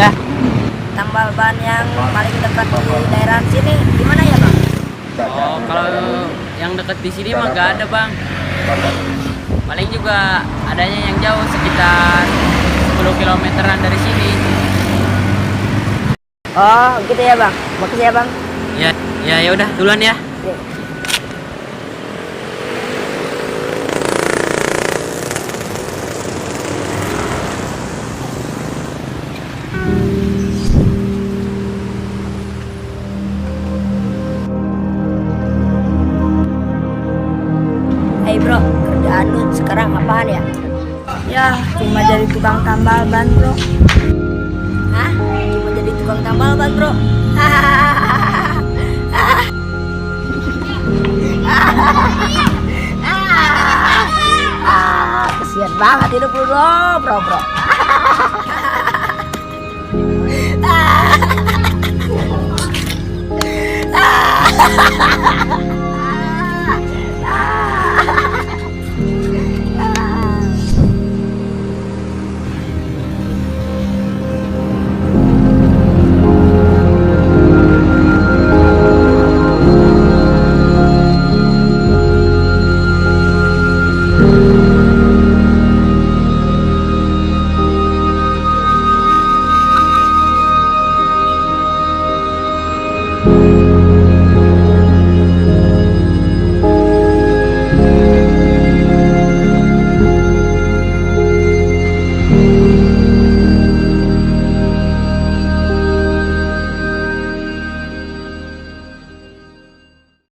Ya. Tambal ban yang paling dekat di daerah sini di mana ya bang? Oh, kalau yang dekat di sini mah gak ada bang. Paling juga adanya yang jauh sekitar 10 kilometeran dari sini. Oh gitu ya bang, makasih ya bang. Ya udah duluan ya. Hey bro, kerjaan lu sekarang apaan ya? Ya, cuma jadi tukang tambal ban bro. Hah? Cuma jadi tukang tambal ban bro? Kesian banget hidup lu bro.